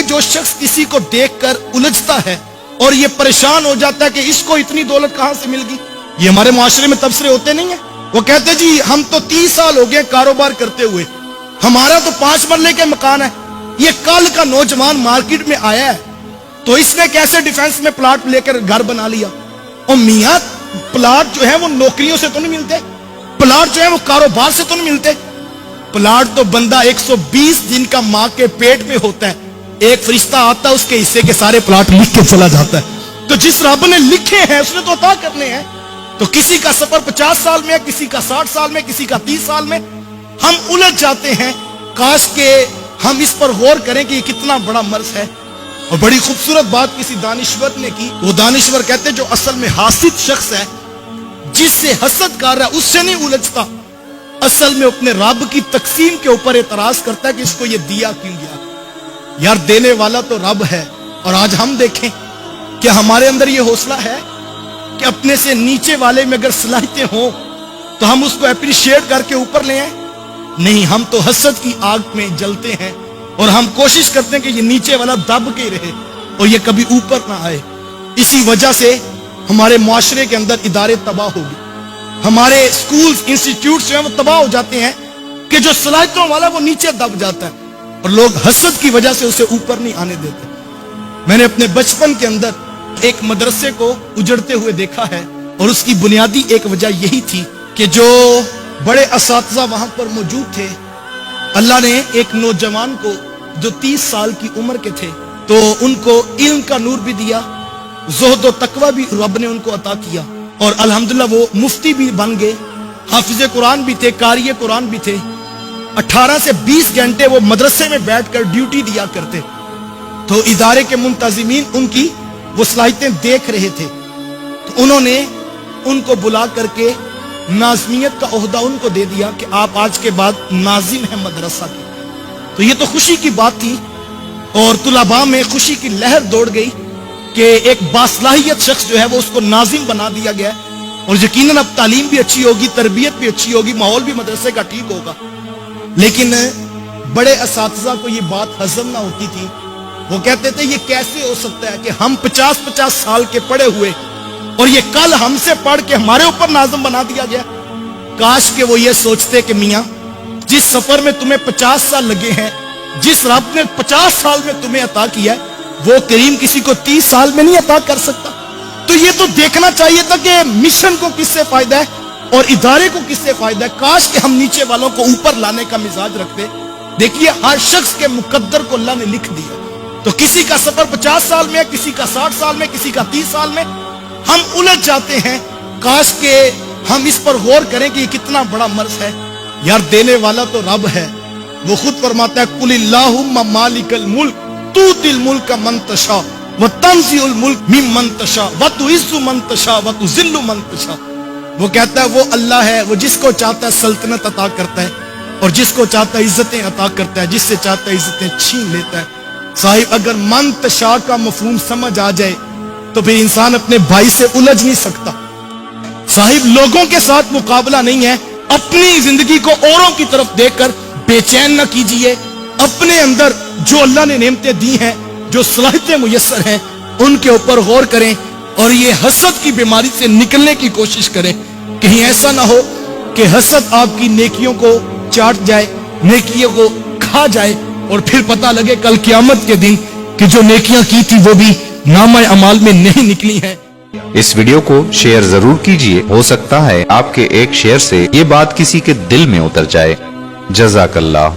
जो शख्स किसी को देखकर उलझता है और ये परेशान हो जाता है कि इसको इतनी दौलत कहां से मिल गई, ये हमारे मुआशरे में तबसरे होते नहीं है। वो कहते जी हम तो 30 साल हो गए कारोबार करते हुए, हमारा तो 5 मरले के मकान है, ये कल का नौजवान मार्केट में आया है तो इसने कैसे डिफेंस में प्लाट लेकर घर बना लिया। और मियां प्लाट जो है वो नौकरियों से तो नहीं मिलते, प्लाट जो है वो कारोबार से तो नहीं मिलते, प्लाट तो बंदा 120 दिन का मां के पेट में होता है, एक फरिश्ता आता है उसके हिस्से के सारे प्लाट लिख के चला जाता है। तो जिस रब ने लिखे हैं उसने तो अता करने हैं। तो किसी का सफर 50 साल में, किसी का 60 साल में, किसी का 30 साल में, हम उलझ जाते हैं। काश के हम इस पर गौर करें कि ये कितना बड़ा मर्ज है। और बड़ी खूबसूरत बात किसी दानिश्वर ने की। वो दानिश्वर कहते जो असल में हासिद शख्स है, जिससे हसद कर रहा है उससे नहीं उलझता, असल में अपने रब की तकसीम के ऊपर एतराज करता है कि इसको ये दिया क्यों गया। यार देने वाला तो रब है। और आज हम देखें कि हमारे अंदर ये हौसला है कि अपने से नीचे वाले में अगर सलाहियतें हों तो हम उसको अप्रिशिएट करके ऊपर ले आए। नहीं, हम तो हसद की आग में जलते हैं और हम कोशिश करते हैं कि ये नीचे वाला दब के रहे और ये कभी ऊपर ना आए। इसी वजह से हमारे मुआशरे के अंदर इदारे तबाह हो गए, हमारे स्कूल्स इंस्टीट्यूट जो है वो तबाह हो जाते हैं कि जो सलाहियतों वाला वो नीचे दब जाता है और लोग हसद की वजह से उसे ऊपर नहीं आने देते। मैंने अपने बचपन के अंदर एक मदरसे को उजड़ते हुए देखा है और उसकी बुनियादी एक वजह यही थी कि जो बड़े असातिज़ा वहां पर मौजूद थे, अल्लाह ने एक नौजवान को जो 30 साल की उम्र के थे तो उनको इल्म का नूर भी दिया, ज़ुहद और तकवा भी रब ने उनको अता किया और अल्हम्दुलिल्लाह वो मुफ्ती भी बन गए, हाफिज़े कुरान भी थे, कारी कुरान भी थे। 18 से 20 घंटे वो मदरसे में बैठकर ड्यूटी दिया करते। तो इदारे के मुंतज़िमीन उनकी वो सलाहियतें देख रहे थे तो उन्होंने उनको बुला करके नाज़मियत का ओहदा उनको दे दिया कि आप आज के बाद नाजिम हैं मदरसा के। तो ये तो खुशी की बात थी और तुलबा में खुशी की लहर दौड़ गई कि एक बासलाहियत शख्स जो है वो उसको नाजिम बना दिया गया और यकीनन अब तालीम भी अच्छी होगी, तरबियत भी अच्छी होगी, माहौल भी मदरसे का ठीक होगा। लेकिन बड़े असातिज़ा को ये बात हजम ना होती थी। वो कहते थे ये कैसे हो सकता है कि हम 50-50 साल के पढ़े हुए और ये कल हमसे पढ़ के हमारे ऊपर नाज़िम बना दिया गया। काश के वो ये सोचते कि मियां जिस सफर में तुम्हें 50 साल लगे हैं, जिस रब ने 50 साल में तुम्हें अता किया है, वो करीम किसी को 30 साल में नहीं अता कर सकता। तो ये तो देखना चाहिए था कि मिशन को किससे फायदा है और इदारे को किससे फायदा है। काश के हम नीचे वालों को ऊपर लाने का मिजाज रखते। देखिए हर शख्स के मुकद्दर को अल्लाह ने लिख दिया। तो किसी का सफर 50 साल में, किसी का 60 साल में, किसी का 30 साल में, हम उलझ जाते हैं। काश के हम इस पर गौर करें कि ये कितना बड़ा मर्ज है। यार देने वाला तो रब है। वो खुद फरमाता है कुलिल्लाहुम्मा मालिकल मुल्क तूतिल मुल्क मन तशा व तंज़िउल मुल्क मिम्मन तशा व तुइज़्ज़ु मन तशा व तुज़िल्लु मन तशा। वो कहता है वो अल्लाह है, वो जिसको चाहता है सल्तनत अता करता है और जिसको चाहता है इज्जतें अता करता है, जिससे चाहता है इज्जतें छीन लेता है। साहिब अगर मन तशा का मफहूम समझ आ जाए तो फिर इंसान अपने भाई से उलझ नहीं सकता। साहिब लोगों के साथ मुकाबला नहीं है, अपनी जिंदगी को औरों की तरफ देखकर बेचैन न कीजिए। अपने अंदर जो अल्लाह ने नेमतें दी हैं, जो सलाहियतें मुयस्सर हैं, उनके ऊपर गौर करें और ये हसद की बीमारी से निकलने की कोशिश करें। कहीं ऐसा ना हो कि हसद आपकी नेकियों को चाट जाए, नेकियों को खा जाए और फिर पता लगे कल क़यामत के दिन कि जो नेकियां की थी वो भी नामा अमाल में नहीं निकली हैं। इस वीडियो को शेयर जरूर कीजिए, हो सकता है आपके एक शेयर से ये बात किसी के दिल में उतर जाए। जज़ाकल्लाह।